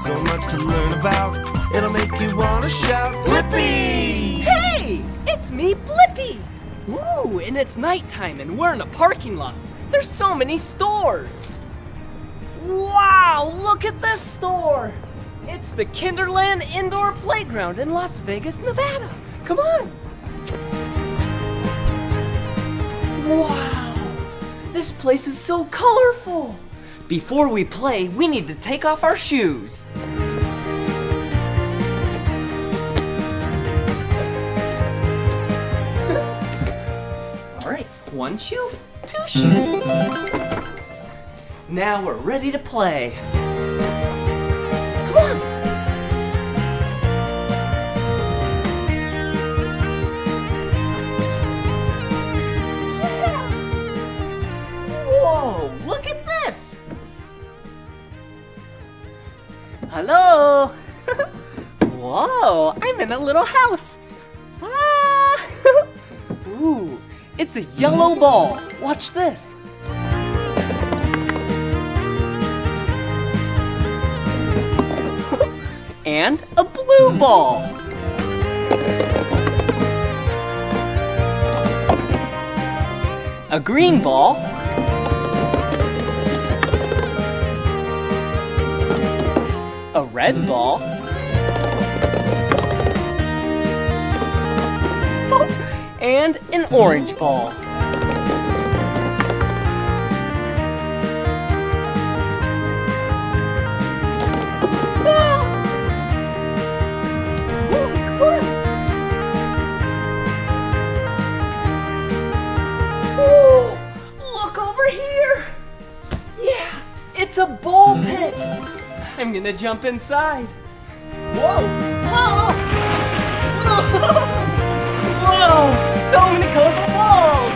so much to learn about. It'll make you want to shout, Blippi! Hey! It's me, Blippi! Ooh, and it's nighttime and we're in a parking lot. There's so many stores. Wow, look at this store. It's the Kinderland Indoor Playground in Las Vegas, Nevada. Come on. Wow, this place is so colorful. Before we play, we need to take off our shoes. All right, 1 shoe, 2 shoes. Now we're ready to play. Come on. Whoa, look at this. Hello. Whoa, I'm in a little house. Ah. Ooh, it's a yellow ball. Watch this. And a blue ball. A green ball. A red ball. And an orange ball. Look over here! Yeah, it's a ball pit! I'm gonna jump inside. Whoa! Whoa! Whoa! So many colorful balls!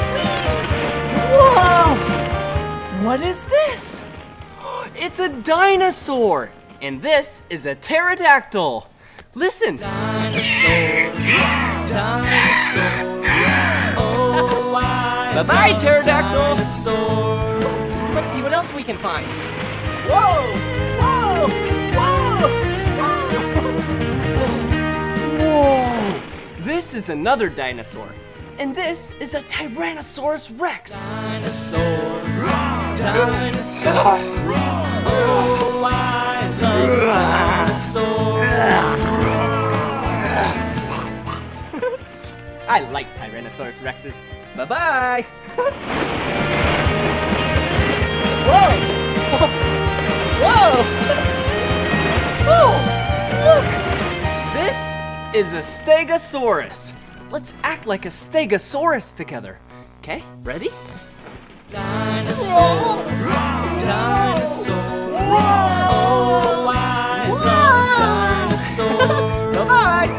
Whoa! What is this? It's a dinosaur! And this is a pterodactyl. Listen! Dinosaur, dinosaur. Oh, bye-bye, pterodactyl! Dinosaur. Let's see what else we can find. Whoa! Whoa! Whoa! Whoa! This is another dinosaur. And this is a Tyrannosaurus Rex. Dinosaur! Dinosaur! Oh, I love dinosaurs! I like Tyrannosaurus Rexes. Bye-bye! Whoa! Whoa! Oh! Look! This is a Stegosaurus. Let's act like a Stegosaurus together. Okay, ready? Dinosaur! Dinosaur! Oh, I love dinosaurs! Bye-bye!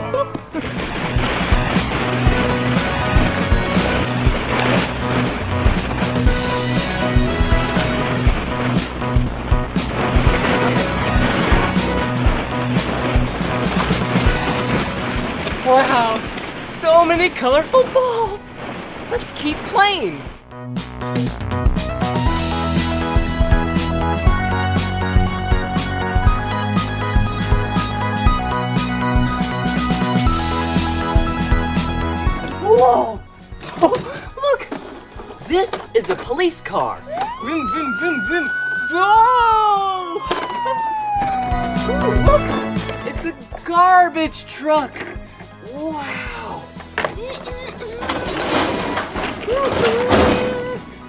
Wow, so many colorful balls! Let's keep playing! Whoa! Look! This is a police car! Vroom, vroom, vroom, vroom! Whoa! Ooh, look! It's a garbage truck! Wow!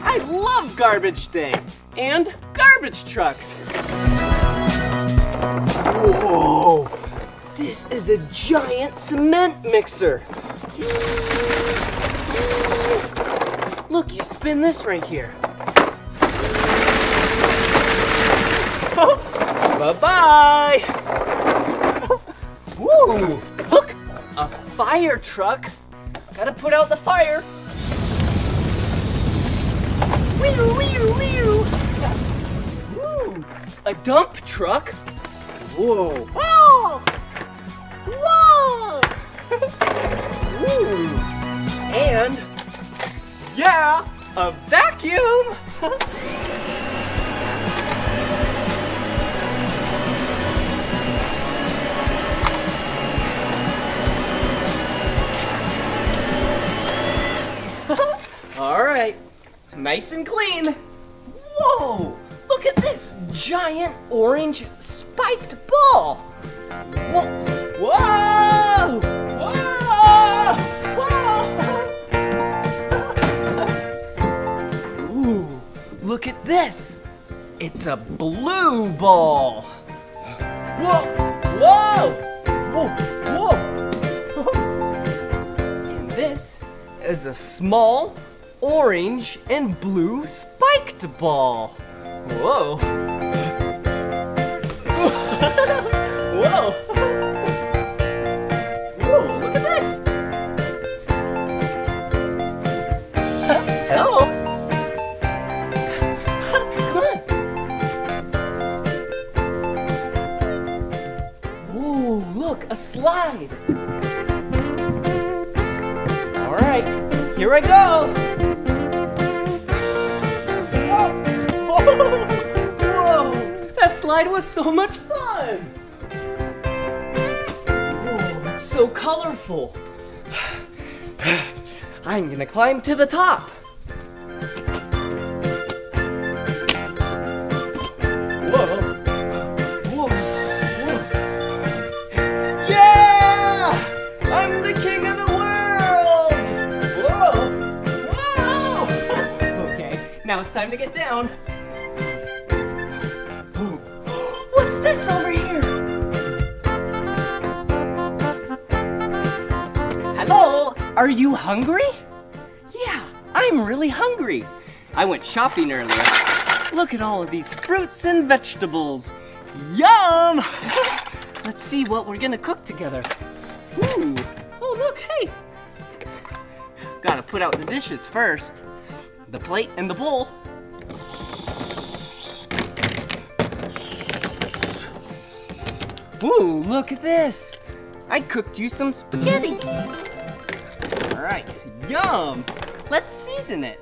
I love garbage day and garbage trucks! Whoa! This is a giant cement mixer! Look, you spin this right here. Bye-bye! Woo! Look! A fire truck! Gotta put out the fire! Wee-oo, wee-oo, wee-oo! Woo! A dump truck! Whoa! Whoa! Whoa! Woo! And, yeah, a vacuum! nice and clean. Whoa! Look at this giant orange spiked ball. Whoa! Whoa! Whoa! Ooh, look at this. It's a blue ball. Whoa! Whoa! Whoa! Whoa! And this is a small orange and blue spiked ball. Whoa! Whoa! Whoa, look at this! Hello? Come on! Whoa, look, a slide! Alright, here I go! Whoa! That slide was so much fun! Whoa, it's so colorful. I'm gonna climb to the top. Whoa! Whoa! Whoa! Yeah! I'm the king of the world! Whoa! Whoa! Okay, now it's time to get down. What's this over here? Hello, are you hungry? Yeah, I'm really hungry. I went shopping earlier. Look at all of these fruits and vegetables. Yum! Let's see what we're gonna cook together. Ooh, oh look, hey. Gotta put out the dishes first. The plate and the bowl. Ooh, look at this! I cooked you some spaghetti! Alright, yum! Let's season it!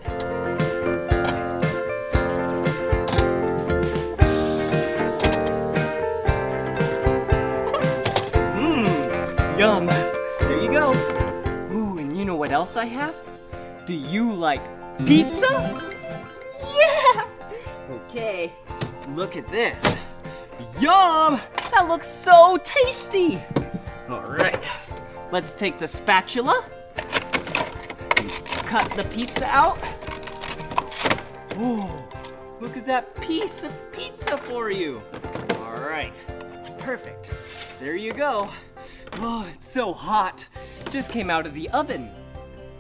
Yum! There you go! Ooh, and you know what else I have? Do you like pizza? Yeah! Okay, look at this! Yum! That looks so tasty! Alright, let's take the spatula and cut the pizza out. Ooh, look at that piece of pizza for you. Alright, perfect. There you go. Oh, it's so hot. Just came out of the oven.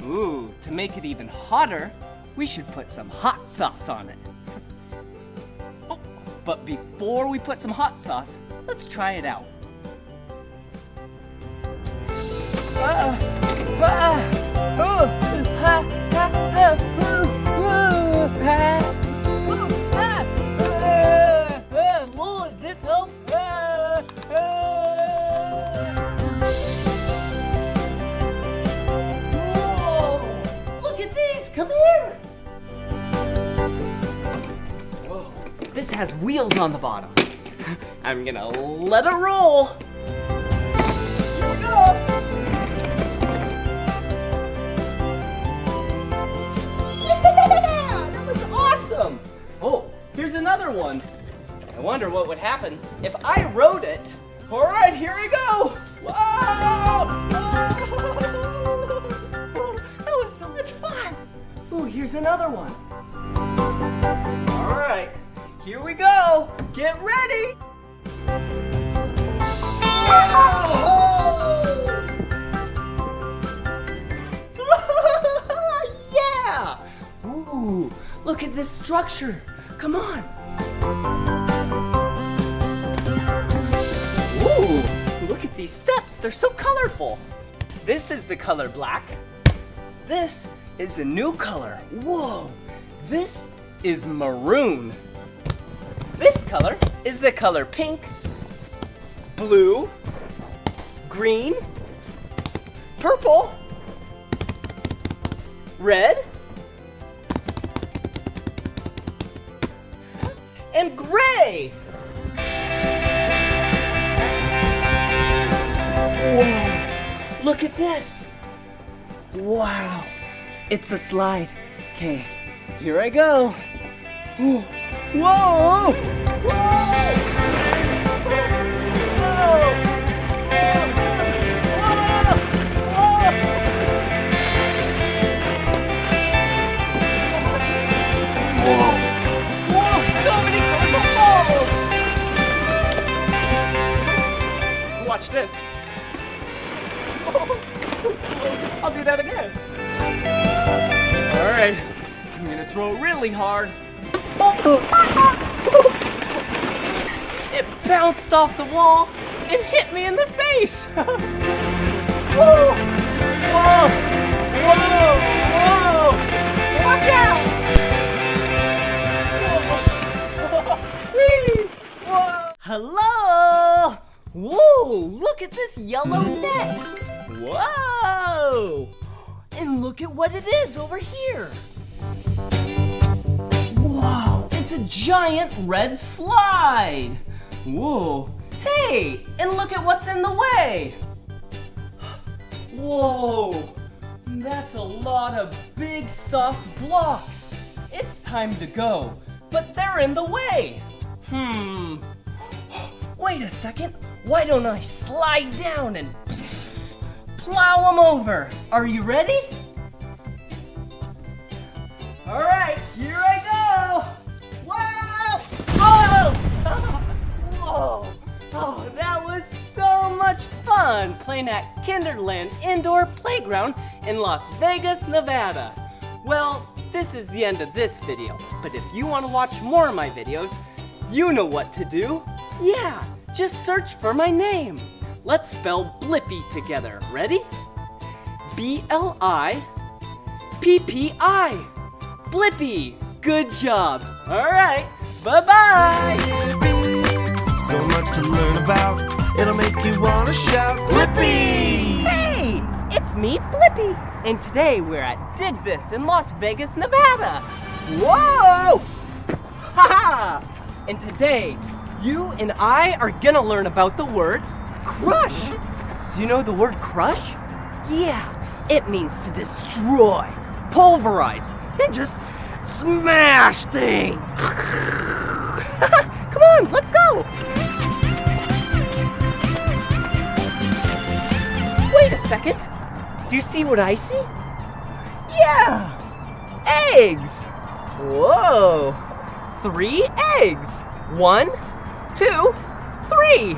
Ooh, to make it even hotter, we should put some hot sauce on it. Oh, but before we put some hot sauce, let's try it out. Look at these! Come here! Whoa, this has wheels on the bottom. I'm gonna let it roll. Here we go. Yeah, that was awesome. Oh, here's another one. I wonder what would happen if I rode it. All right, here I go. Wow! That was so much fun. Oh, here's another one. All right, here we go. Get ready. Yeah! Ooh, look at this structure. Come on. Ooh, look at these steps. They're so colorful. This is the color black. This is a new color. Whoa, this is maroon. This color is the color pink, blue, green, purple, red, and gray. Whoa, look at this. Wow, it's a slide. Okay, here I go. Whoa! Whoa! Whoa, so many balls! Watch this. I'll do that again. All right, I'm gonna throw really hard. It bounced off the wall and hit me in the face. Whoa! Whoa! Whoa! Whoa! Watch out! Whoa! Hello! Whoa! Look at this yellow net! Whoa! And look at what it is over here! Wow! It's a giant red slide! Whoa! Hey! And look at what's in the way! Whoa! That's a lot of big soft blocks! It's time to go, but they're in the way! Wait a second! Why don't I slide down and plow them over? Are you ready? Alright, here I go! Wow! Whoa! Whoa! Oh, that was so much fun playing at Kinderland Indoor Playground in Las Vegas, Nevada. Well, this is the end of this video, but if you want to watch more of my videos, you know what to do. Yeah, just search for my name. Let's spell Blippi together. Ready? B-L-I-P-P-I. Blippi. Good job. All right. Bye-bye. So much to learn about, it'll make you want to shout, Blippi! Hey, it's me, Blippi. And today we're at Dig This in Las Vegas, Nevada. Whoa! Ha-ha! And today, you and I are gonna learn about the word crush. Do you know the word crush? Yeah, it means to destroy, pulverize, and just smash things. Come on, let's go. Wait a second. Do you see what I see? Yeah, eggs. Whoa, 3 eggs. 1, 2, 3.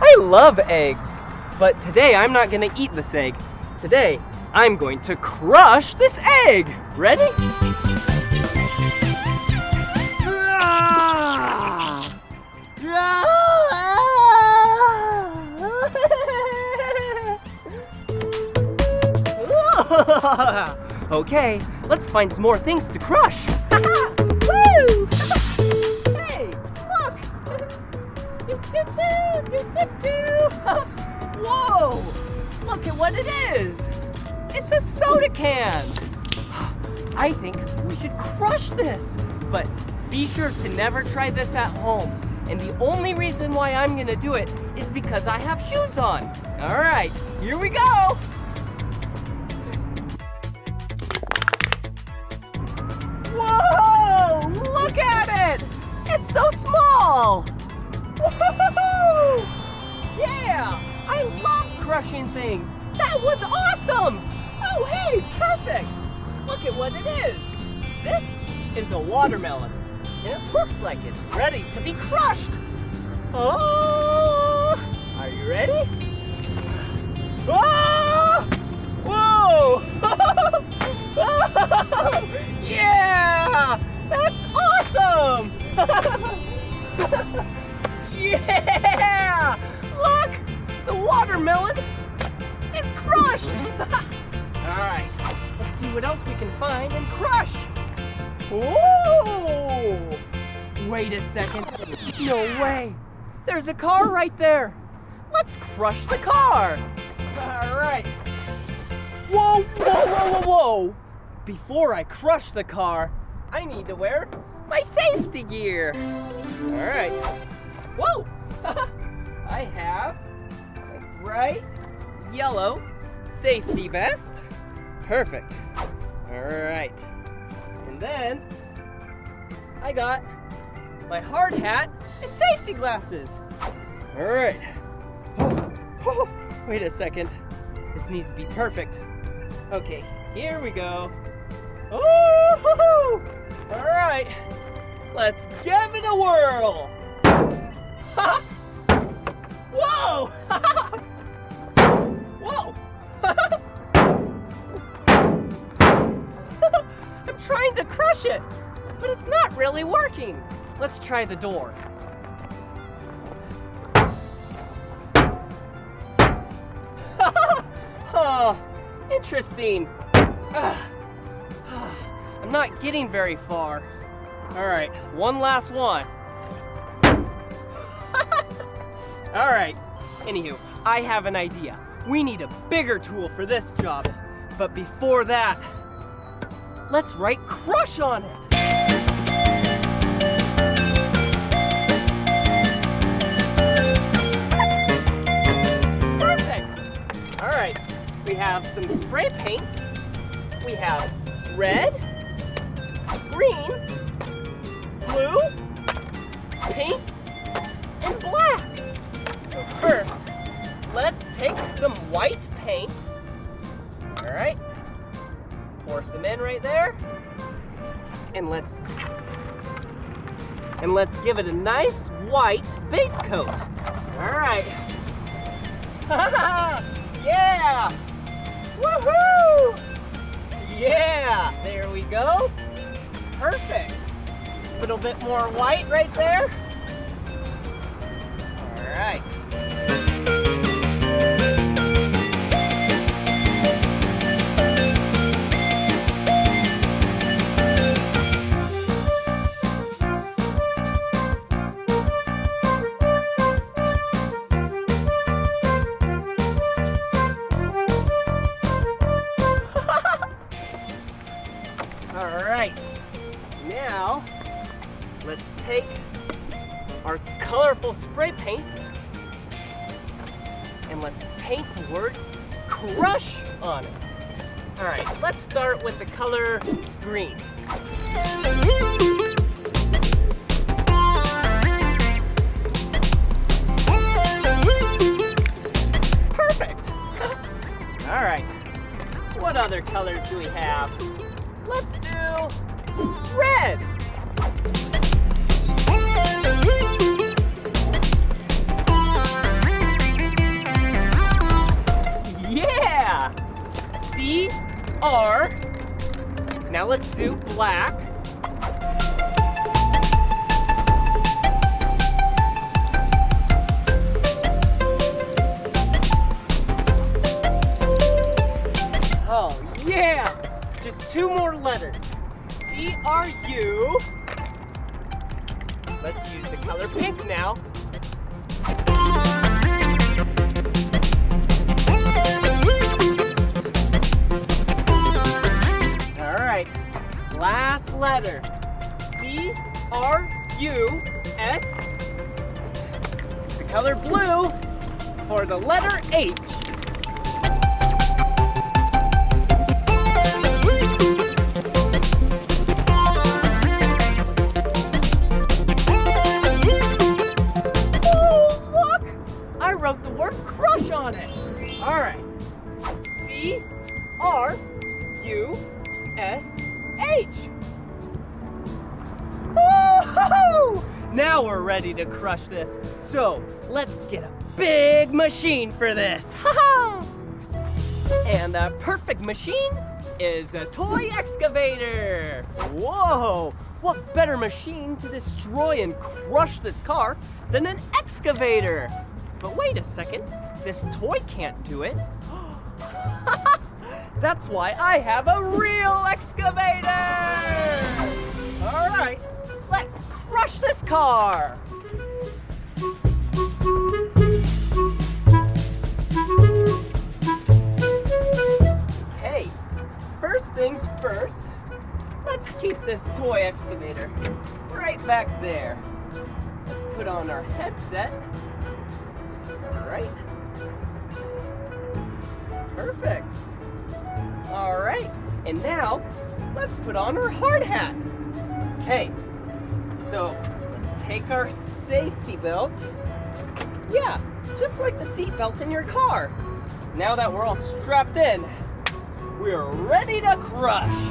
I love eggs, but today I'm not gonna eat this egg. Today, I'm going to crush this egg. Ready? Okay, let's find some more things to crush. Woo! Hey, look! Whoa! Look at what it is! It's a soda can! I think we should crush this, but be sure to never try this at home. And the only reason why I'm gonna do it is because I have shoes on. All right, here we go! Whoa! Look at it! It's so small! Woohoo! Yeah! I love crushing things! That was awesome! Oh, hey, perfect! Look at what it is! This is a watermelon. It looks like it's ready to be crushed! Oh! Are you ready? Oh! Whoa! Yeah! That's awesome! Yeah! Look! The watermelon is crushed! Alright, let's see what else we can find and crush! Whoa! Wait a second. No way! There's a car right there! Let's crush the car! Alright. Whoa, whoa, whoa, whoa, whoa! Before I crush the car, I need to wear my safety gear. Alright. Whoa! I have a bright yellow safety vest. Perfect. Alright. And then I got my hard hat and safety glasses. All right. Oh, wait a second. This needs to be perfect. Okay, here we go. Oh, all right. Let's give it a whirl. Whoa! Whoa! I'm trying to crush it, but it's not really working. Let's try the door. Oh, interesting. I'm not getting very far. All right, one last one. All right, anywho, I have an idea. We need a bigger tool for this job. But before that, let's write crush on it. Perfect. All right, we have some spray paint. We have red, green, blue, pink, and black. So first, let's take some white paint. All right, pour some in right there. And let's give it a nice white base coat. All right. Yeah! Woohoo! Yeah, there we go. Perfect. A little bit more white right there. All right. Now, let's take our colorful spray paint and let's paint the word crush on it. All right, let's start with the color green. Perfect. All right, what other colors do we have? Let's do red. Yeah! C-R. Now let's do black. Oh, yeah! Just two more letters. C-R-U. Let's use the color pink now. All right, last letter. C-R-U-S. The color blue for the letter H. Wrote the word crush on it. All right. C-R-U-S-H. Woo-hoo-hoo! Now we're ready to crush this. So let's get a big machine for this. Ha-ha! And the perfect machine is a toy excavator. Whoa! What better machine to destroy and crush this car than an excavator? But wait a second, this toy can't do it. That's why I have a real excavator! All right, let's crush this car. Hey, first things first, let's keep this toy excavator right back there. Let's put on our headset. Right. Perfect. All right, and now let's put on our hard hat. Okay, so let's take our safety belt. Yeah, just like the seat belt in your car. Now that we're all strapped in, we're ready to crush.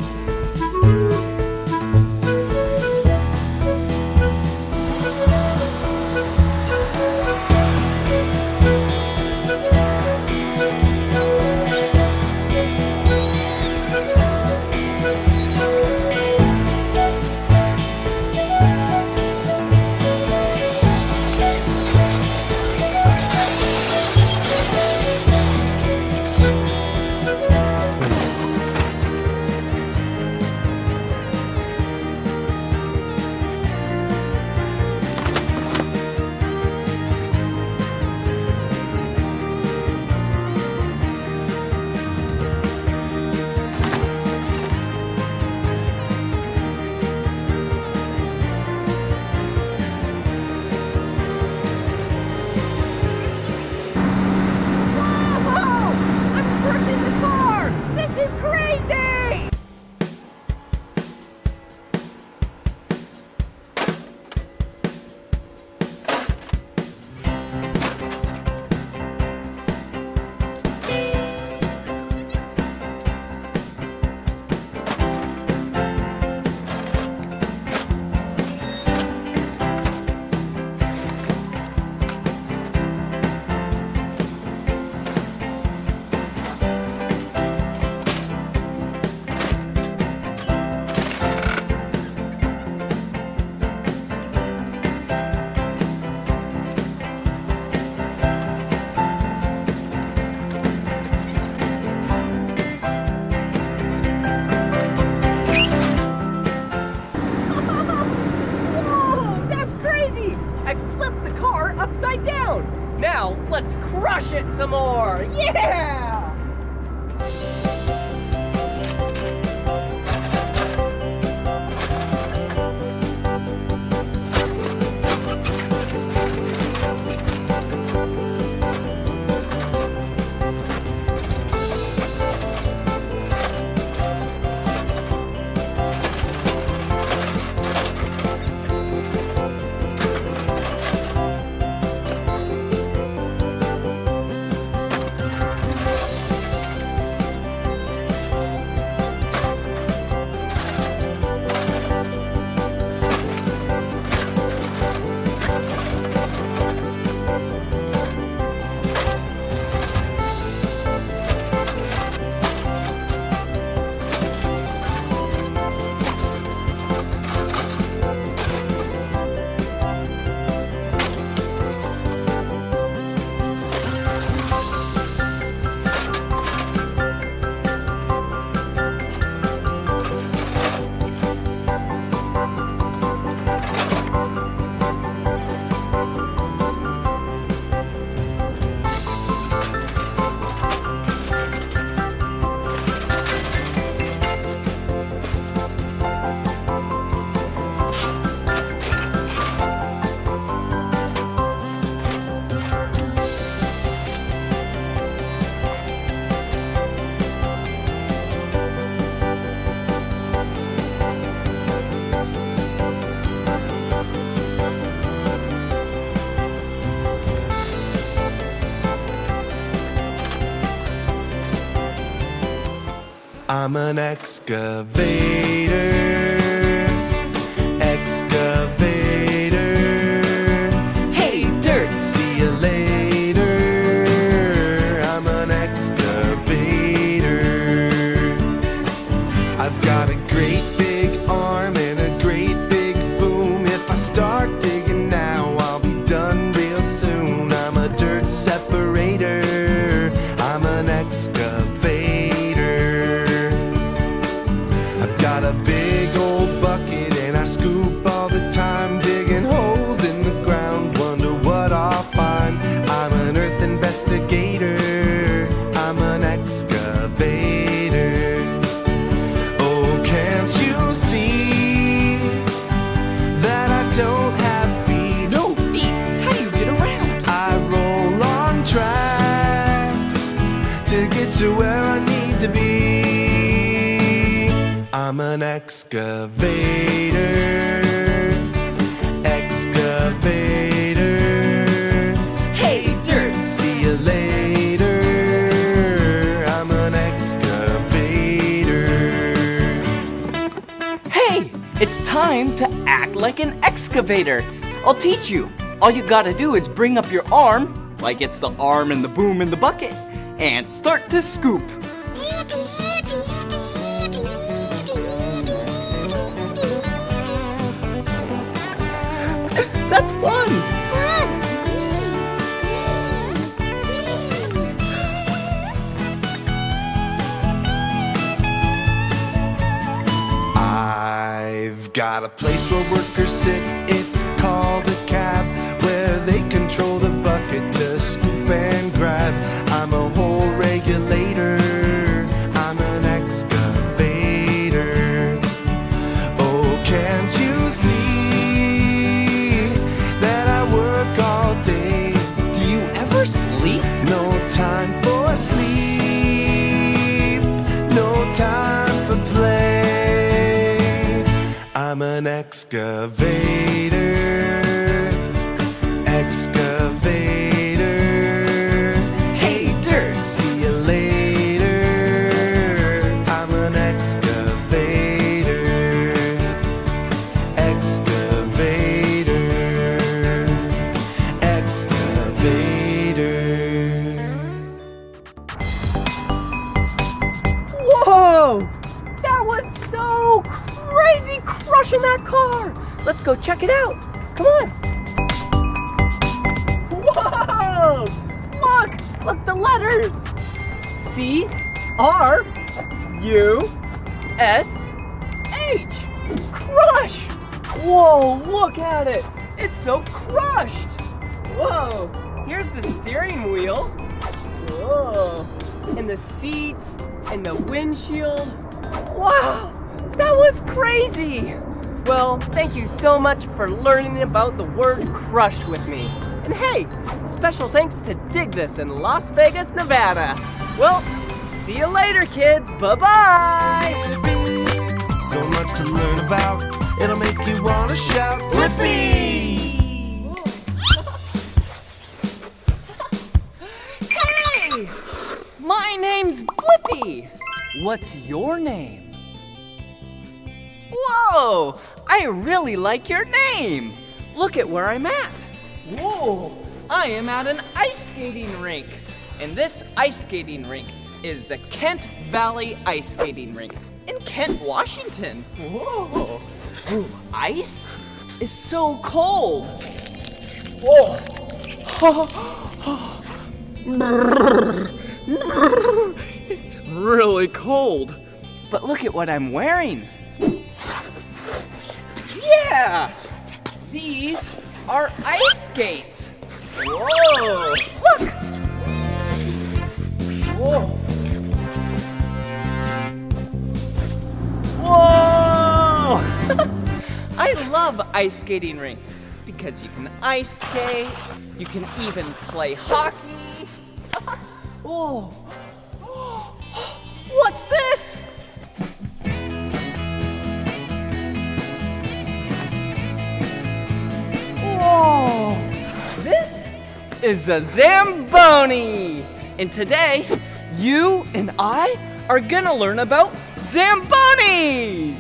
Upside down. Now, let's crush it some more. Yeah! I'm an excavator, excavator. Hey, dirt, see you later. I'm an excavator. I've got a great big arm and a great big boom. If I start digging now, I'll be done real soon. I'm a dirt separator. I'm an excavator. Got a big old I'm an excavator. Excavator. Hey, dirt, see you later. I'm an excavator. Hey, it's time to act like an excavator. I'll teach you. All you gotta do is bring up your arm, like it's the arm in the boom in the bucket, and start to scoop. That's fun! I've got a place where workers sit. It's called a cab, where they control the bucket to scoop and grab. I'm a hole regulator. I'm an excavator. Oh, can't you see that I work all day? Do you ever sleep? No time for sleep, no time for play. I'm an excavator. Excavator. Hey, dirt, see you later. I'm an excavator. Excavator. Excavator. Whoa! That was so crazy crushing that car! Let's go check it out. Come on. Whoa! Look the letters. C-R-U-S-H. Crush! Whoa, look at it. It's so crushed. Whoa, here's the steering wheel. Whoa, and the seats and the windshield. Wow, that was crazy. Well, thank you so much for learning about the word crush with me. And hey, special thanks to Dig This in Las Vegas, Nevada. Well, see you later, kids. Bye-bye. So much to learn about, it'll make you wanna shout, Blippi! Hey! My name's Blippi. What's your name? Whoa! I really like your name. Look at where I'm at. Whoa! I am at an ice skating rink. And this ice skating rink is the Kent Valley Ice Skating Rink in Kent, Washington. Whoa! Ooh, ice is so cold. Whoa! It's really cold. But look at what I'm wearing. Yeah! These are ice skates. Whoa! Look! Whoa! Whoa! I love ice skating rinks because you can ice skate, you can even play hockey. Whoa! What's this? Whoa! This is a Zamboni! And today, you and I are gonna learn about Zambonis!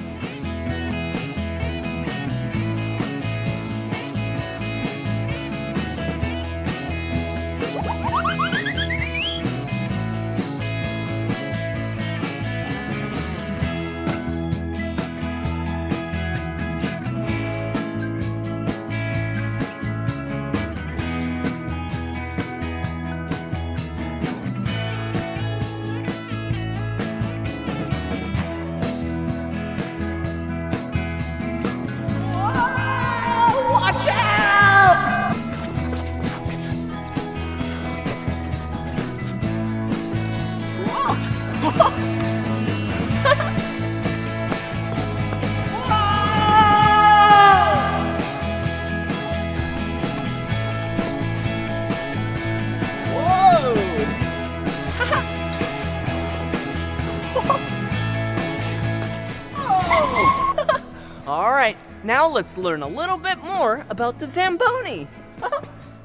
Now let's learn a little bit more about the Zamboni.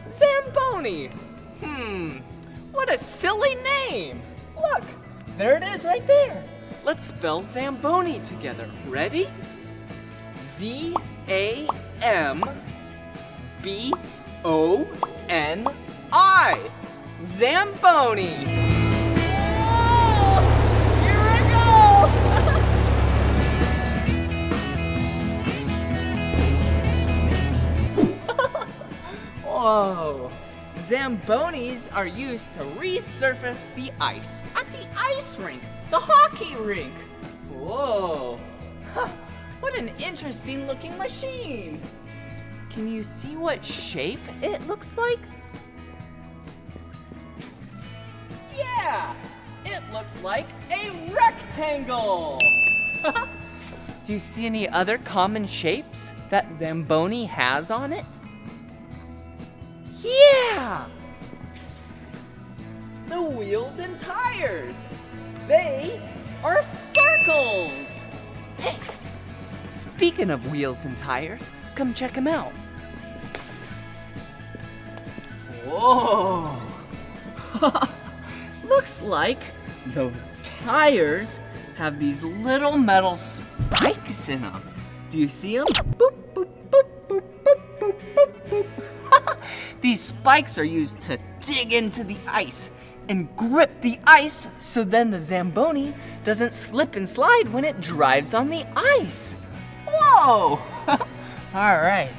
Zamboni. What a silly name. Look, there it is right there. Let's spell Zamboni together. Ready? Z-A-M-B-O-N-I. Zamboni. Whoa! Here I go! Whoa! Zambonis are used to resurface the ice at the ice rink, the hockey rink. Whoa! What an interesting looking machine. Can you see what shape it looks like? Yeah! It looks like a rectangle! Do you see any other common shapes that Zamboni has on it? Yeah! The wheels and tires. They are circles. Hey, speaking of wheels and tires, come check them out. Whoa! Looks like the tires have these little metal spikes in them. Do you see them? Boop, boop, boop, boop, boop, boop, boop, boop. These spikes are used to dig into the ice and grip the ice so then the Zamboni doesn't slip and slide when it drives on the ice. Whoa! All right,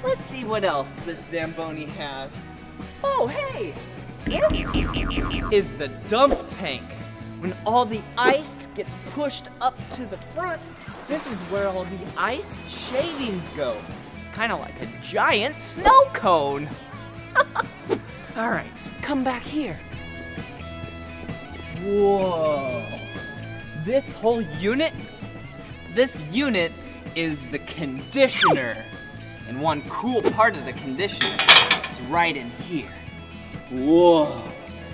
let's see what else this Zamboni has. Oh, hey! This is the dump tank. When all the ice gets pushed up to the front, this is where all the ice shavings go. It's kind of like a giant snow cone. All right, come back here. Whoa. This whole unit, is the conditioner. And one cool part of the conditioner is right in here. Whoa.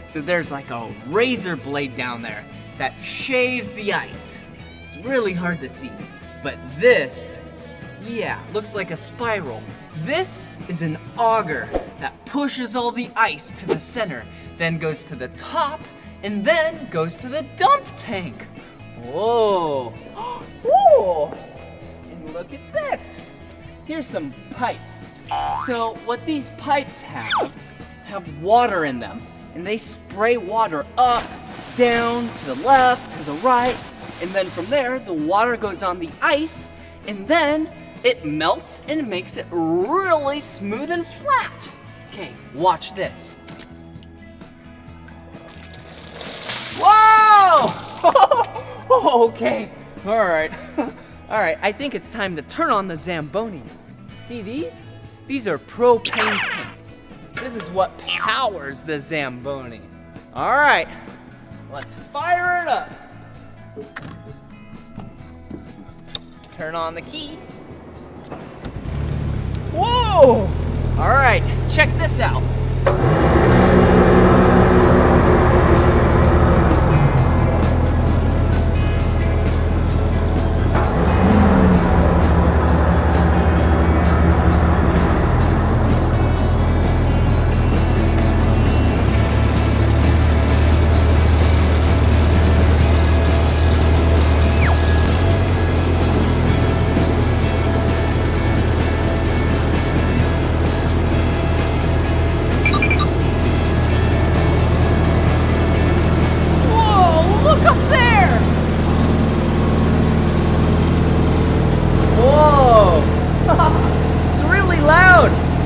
So there's like a razor blade down there that shaves the ice. It's really hard to see, but this, looks like a spiral. This is an auger that pushes all the ice to the center, then goes to the top, and then goes to the dump tank. Whoa. Whoa. And look at this. Here's some pipes. So what these pipes have water in them, and they spray water up, down, to the left, to the right, and then from there, the water goes on the ice, and then it melts and makes it really smooth and flat. Okay, watch this. Whoa! Okay, all right. All right, I think it's time to turn on the Zamboni. See these? These are propane tanks. This is what powers the Zamboni. All right, let's fire it up. Turn on the key. Whoa! All right, check this out.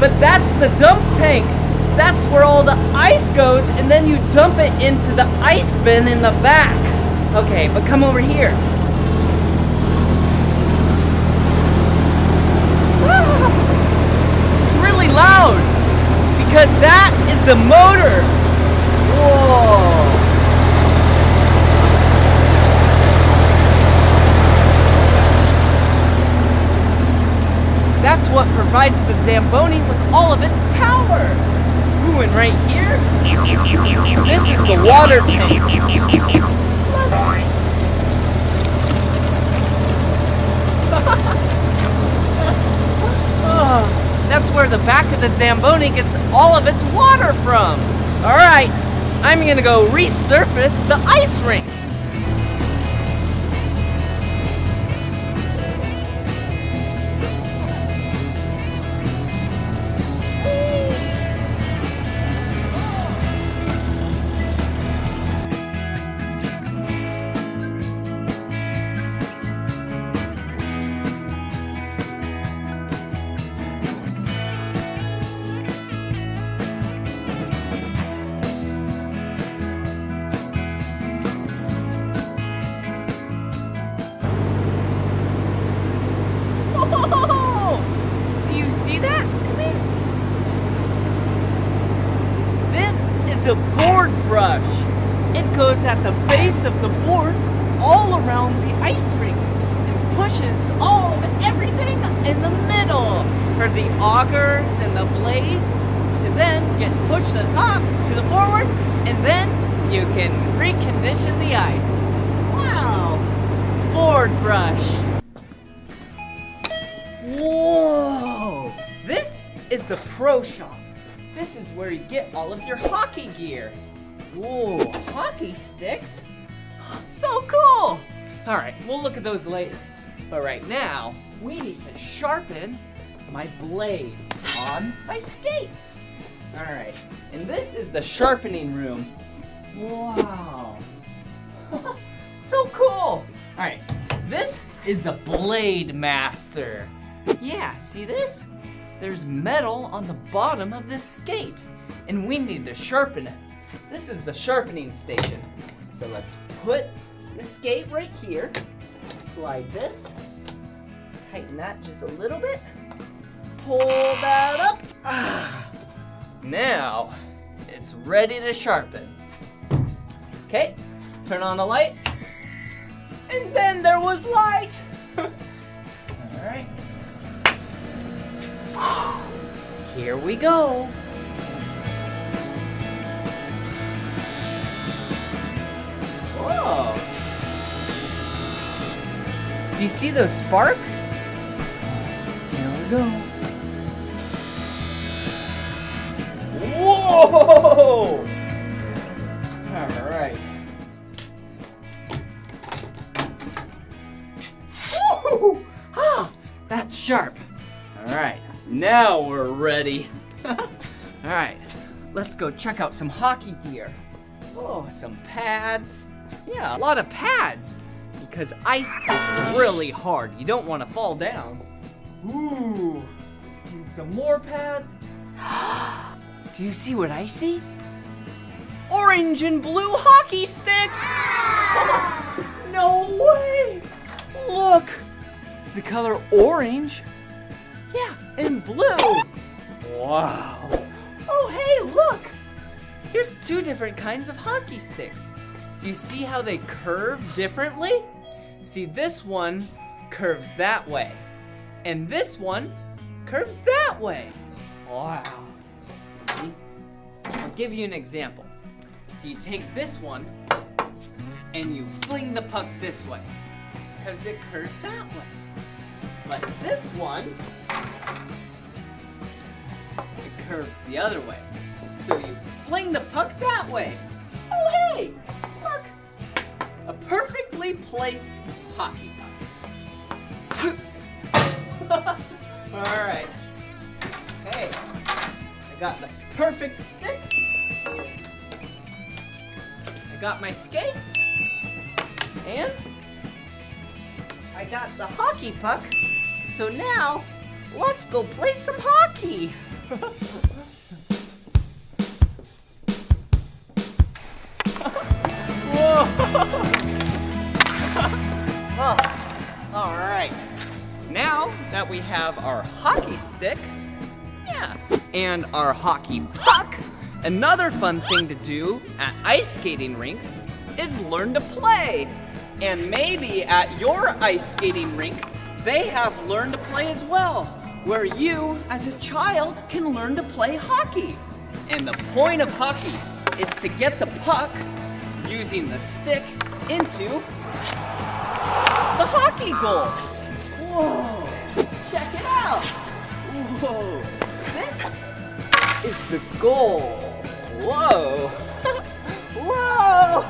But that's the dump tank. That's where all the ice goes, and then you dump it into the ice bin in the back. Okay, but come over here. It's really loud because that is the motor. Whoa. That's what provides the Zamboni with all of its power. Ooh, and right here, this is the water tank. That's where the back of the Zamboni gets all of its water from. All right, I'm gonna go resurface the ice rink. Oh! Do you see that? Come here. This is a board brush. It goes at the base of the board all around the ice rink and pushes all of everything in the middle for the augers and the blades to then get pushed to the top to the forward, and then you can recondition the ice. Wow! Board brush. Whoa! This is the pro shop. This is where you get all of your hockey gear. Whoa, hockey sticks? So cool! Alright, we'll look at those later. But right now, we need to sharpen my blades on my skates. Alright, and this is the sharpening room. Wow! So cool! Alright, this is the Blade Master. Yeah, see this? There's metal on the bottom of this skate, and we need to sharpen it. This is the sharpening station. So let's put the skate right here, slide this, tighten that just a little bit, pull that up. Now, it's ready to sharpen. Okay, turn on the light, and then there was light. All right. Here we go. Whoa. Do you see those sparks? Here we go. Whoa! All right. Woo! Ah, that's sharp. All right. Now we're ready. All right, let's go check out some hockey gear. Oh, some pads. Yeah, a lot of pads because ice is really hard. You don't want to fall down. Ooh, and some more pads. Do you see what I see? Orange and blue hockey sticks. No way. Look, the color orange. Yeah, and blue. Wow. Oh, hey, look. Here's two different kinds of hockey sticks. Do you see how they curve differently? See, this one curves that way, and this one curves that way. Wow. See? I'll give you an example. So you take this one, and you fling the puck this way, because it curves that way. But this one, it curves the other way. So you fling the puck that way. Oh, hey, look, a perfectly placed hockey puck. All right, hey, I got the perfect stick. I got my skates, and I got the hockey puck. So now, let's go play some hockey. Whoa! Oh, all right. Now that we have our hockey stick, yeah, and our hockey puck, another fun thing to do at ice skating rinks is learn to play. And maybe at your ice skating rink, they have learn to play as well, where you, as a child, can learn to play hockey. And the point of hockey is to get the puck, using the stick, into the hockey goal. Whoa, check it out. Whoa. this is the goal. Whoa. Whoa.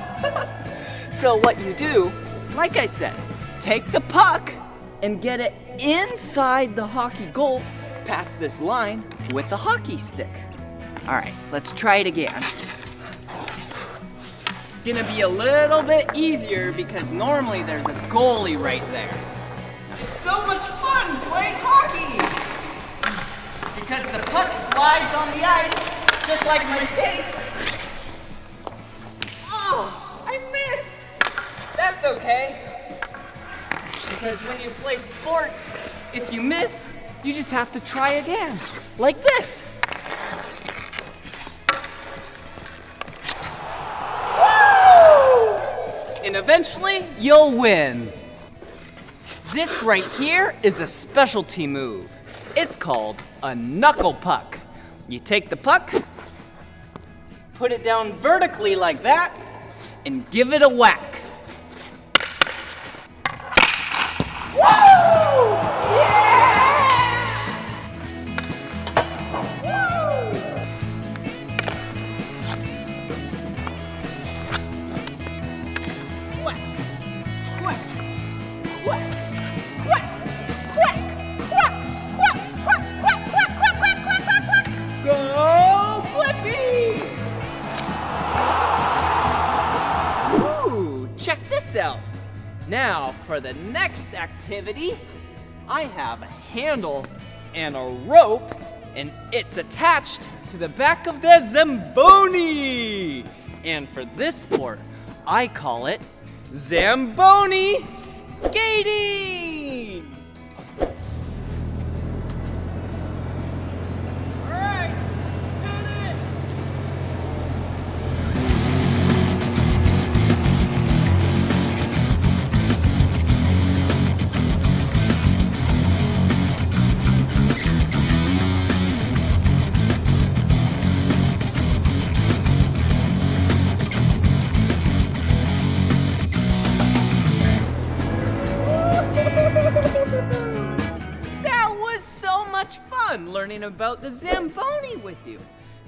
So what you do, like I said, take the puck and get it inside the hockey goal past this line with the hockey stick. All right, let's try it again. It's gonna be a little bit easier because normally there's a goalie right there. It's so much fun playing hockey because the puck slides on the ice just like my skates. Oh, I missed. That's okay. Because when you play sports, if you miss, you just have to try again, like this. Woo! And eventually, you'll win. This right here is a specialty move. It's called a knuckle puck. You take the puck, put it down vertically like that, and give it a whack. Woo! Yeah! Woo! Whack! Whack! Whack! Whack! Whack! Whack! Whack! Whack! Whack! Whack! Whack! Whack! Whack! Go Blippi! Ooh, check this out. Now, for the next activity, I have a handle and a rope, and it's attached to the back of the Zamboni. And for this sport, I call it Zamboni skating. All right, hit it. That was so much fun learning about the Zamboni with you,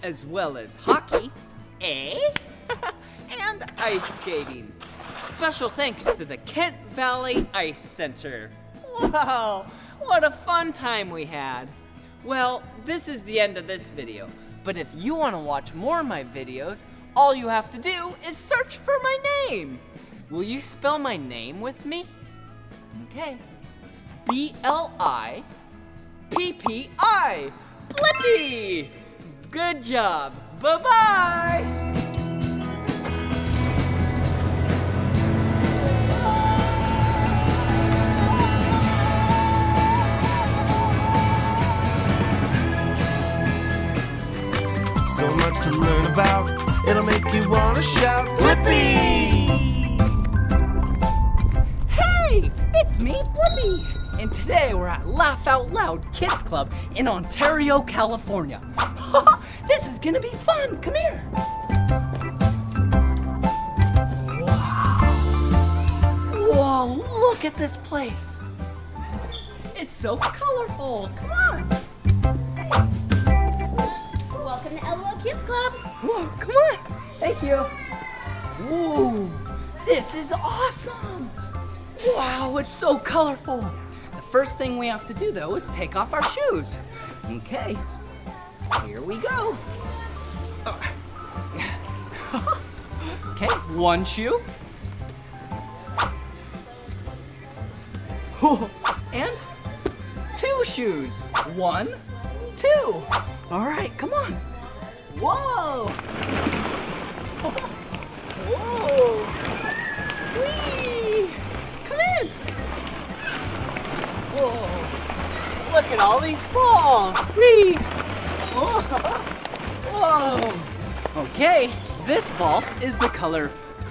as well as hockey, and ice skating. Special thanks to the Kent Valley Ice Center. Wow, what a fun time we had. Well, this is the end of this video, but if you want to watch more of my videos, all you have to do is search for my name. Will you spell my name with me? Okay. Blippi. Blippi! Good job. Bye-bye! So much to learn about, it'll make you wanna shout, Blippi! Hey, it's me, Blippi! And today we're at Laugh Out Loud Kids Club in Ontario, California. This is gonna be fun, come here. Wow. Whoa, look at this place. It's so colorful, come on. Welcome to LOL Kids Club. Whoa, come on. Thank you. Whoa, this is awesome. Wow, it's so colorful. The first thing we have to do, though, is take off our shoes. Okay, here we go. Okay, one shoe. And two shoes. 1, 2. All right, come on. Whoa. Whoa. Whee. Come in. Whoa. Look at all these balls. Whee. Whoa. Whoa. Okay, this ball is the color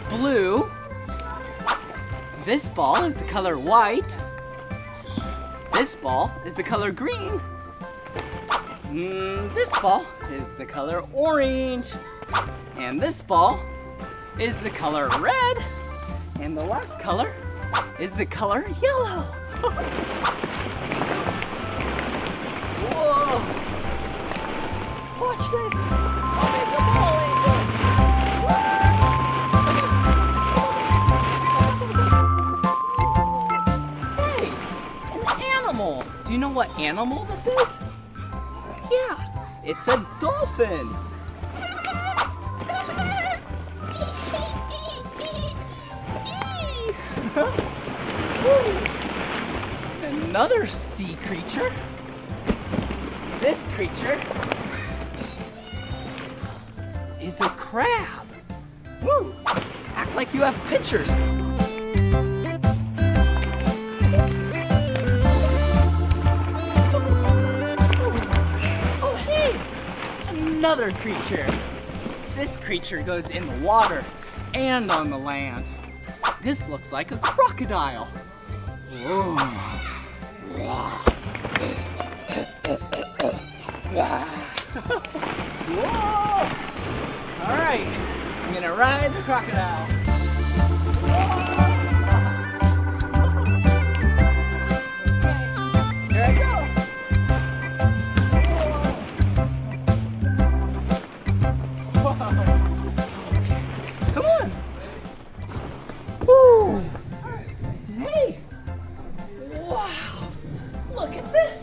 blue. This ball is the color white. This ball is the color green. This ball is the color orange. And this ball is the color red. And the last color is the color yellow. Whoa! watch this. I'll make a ball angel. Hey, an animal. Do you know what animal this is? Yeah, it's a dolphin. Another sea creature. This creature is a crab. Woo! Act like you have pictures. Oh, hey! Another creature. This creature goes in the water and on the land. This looks like a crocodile. Whoa. Whoa! All right, I'm gonna ride the crocodile. Okay, here I go. Whoa. Come on. Woo! Hey! Wow! Look at this!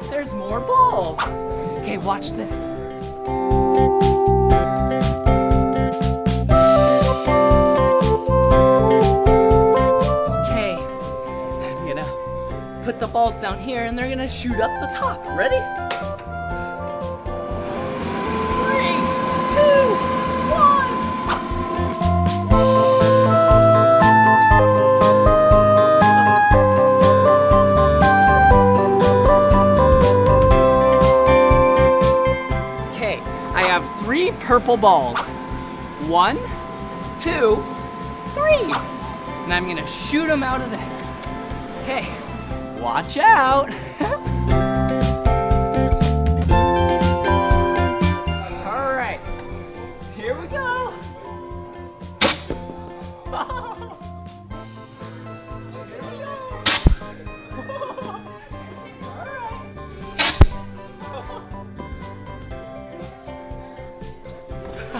There's more balls! Okay, watch this. Okay, I'm gonna put the balls down here and they're gonna shoot up the top. Ready? 3, 2, 1! Purple balls. 1, 2, 3. And I'm gonna shoot them out of this. Okay, watch out. All right, here we go. Here we go. All right.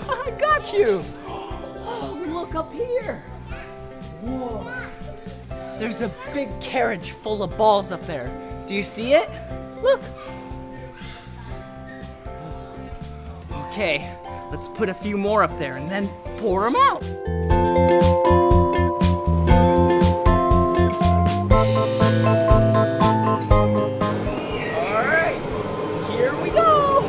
I got you! Oh, look up here! Whoa! There's a big carriage full of balls up there. Do you see it? Look! Okay, let's put a few more up there and then pour them out. All right, here we go!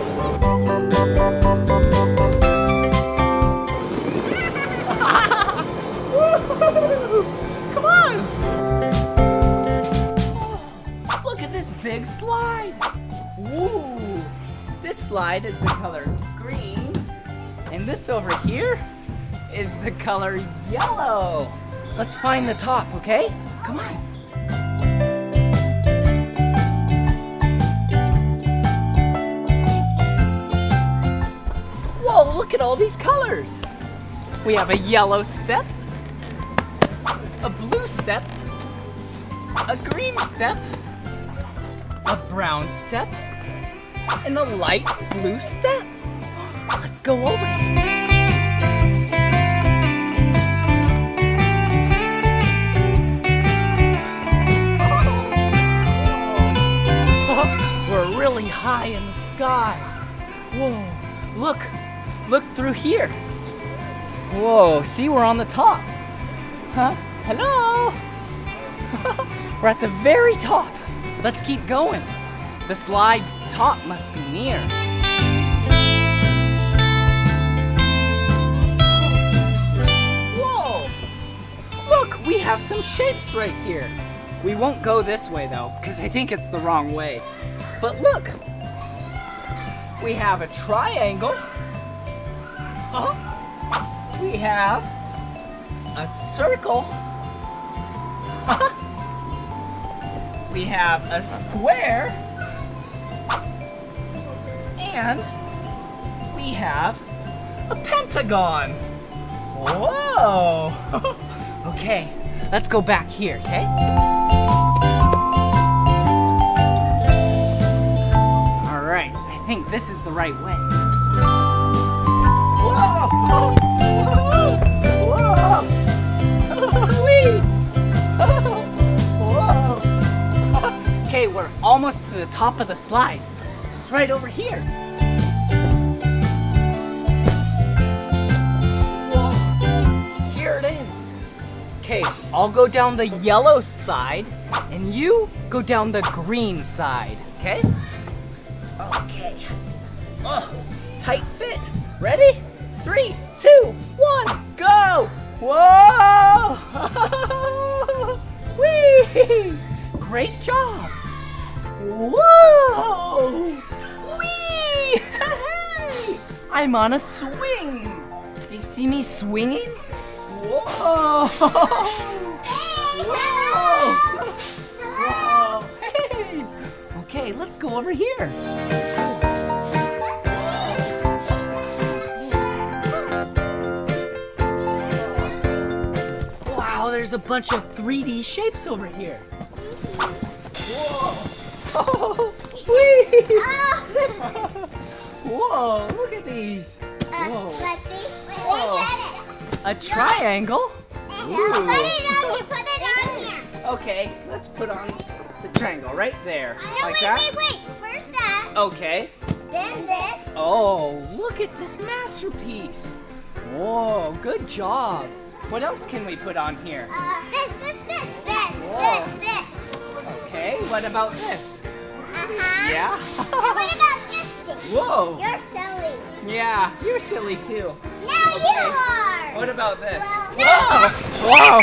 Come on! Look at this big slide! Woo! This slide is the color green, and this over here is the color yellow. Let's find the top, okay? Come on. Whoa, look at all these colors! We have a yellow step, a blue step, a green step, a brown step, and a light blue step. Let's go over it. We're really high in the sky. Whoa, look through here. Whoa, see, we're on the top. Huh? Hello? We're at the very top. Let's keep going. The slide top must be near. Whoa! Look, we have some shapes right here. We won't go this way though, because I think it's the wrong way. But look, we have a triangle. We have a circle. We have a square. And we have a pentagon. Whoa! Okay, let's go back here, okay? All right, I think this is the right way. Whoa! Whoa! Whee! Whoa! Okay, we're almost to the top of the slide. It's right over here. Whoa! Here it is. Okay, I'll go down the yellow side, and you go down the green side, okay? Okay. Oh, tight fit. Ready? 3, 2, 1, go! Whoa! Whee! Great job. Whoa! Whee! I'm on a swing. Do you see me swinging? Whoa! Whoa! Whoa! Hey! Okay, let's go over here. Wow, there's a bunch of 3D shapes over here. Whoa! Oh, whee! Whoa, look at these. Whoa. Whoa. A triangle? Ooh. Put it on here. Okay, let's put on the triangle right there. Like Wait. that? First that. Okay. Then this. Oh, look at this masterpiece. Whoa, good job. What else can we put on here? This. Whoa. This. Okay, what about this? Uh-huh. Yeah? What about this thing? Whoa. You're silly. Yeah, you're silly too. Now Okay. you are. What about this? Well, Whoa! Whoa!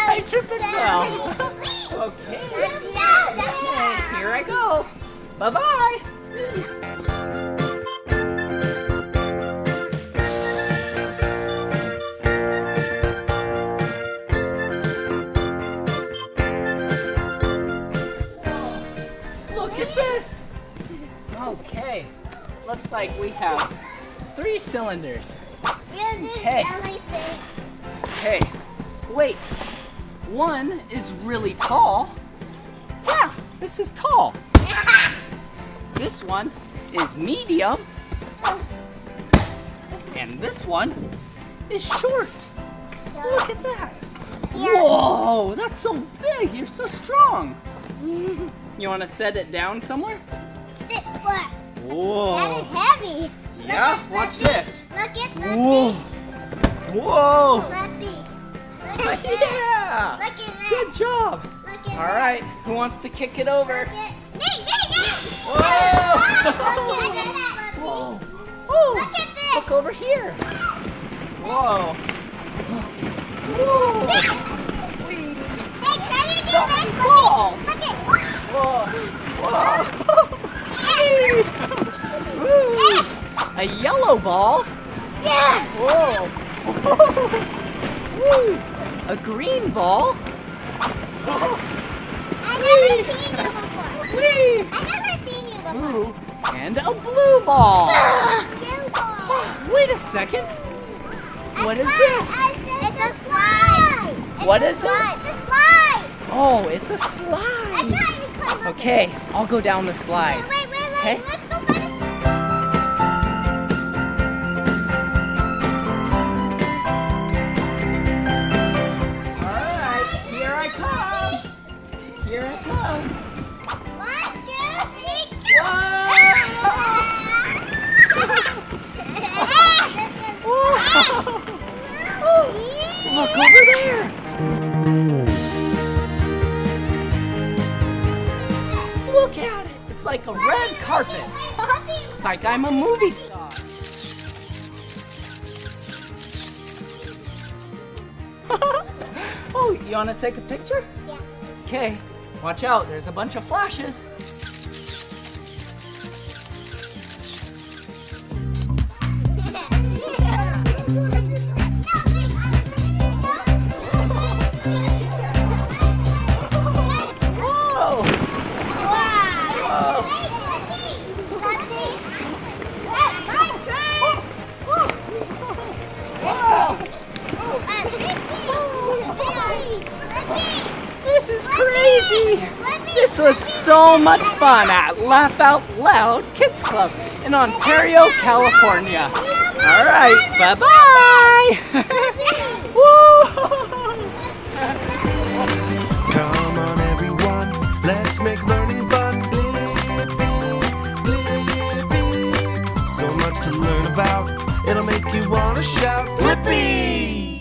I I tripped and fell. Okay. Okay, here I go. Bye-bye. Look at this. Okay. Looks like we have 3 cylinders. Okay. Hey, wait. One is really tall. Yeah, this is tall. This one is medium. And this one is short. Look at that. Whoa, that's so big. You're so strong. You want to set it down somewhere? What? Whoa. That is heavy. Yeah, watch this. Look at Whoa. Whoa. Blippi. Look at this. Yeah. Look at that. Good job. Look at All right, who wants to kick it over? Look at me. Whoa. Look at that. Whoa. Oh, Look at this. look over here. Whoa. Whoa. Whee. Hey, try to do So this. many balls. Look at. Whoa. Whoa. Whee. Woo. A yellow ball. Yeah. Whoa. Woo. A green ball. I've never seen you before. Whee. I've never seen you before. Ooh. And a blue ball. You ball. Wait a second. What is this? It's a slide. What is it? It's a slide. Oh, it's a I slide. can't even climb up Okay, I'll go down the it. slide. Wait. Okay. Let's go find it. All right, here I come. Here I come. 1, 2, 3, go. Look over there. Look at it. It's like a red carpet. It's like I'm a movie star. Oh, you want to take a picture? Yeah. Okay, watch out. There's a bunch of flashes. Whoa! This This is crazy! This was so much fun at Laugh Out Loud Kids Club in Ontario, California. All right, bye-bye! Come on, everyone, let's make learning fun. Blippi. So much to learn about, it'll make you want to shout, Blippi!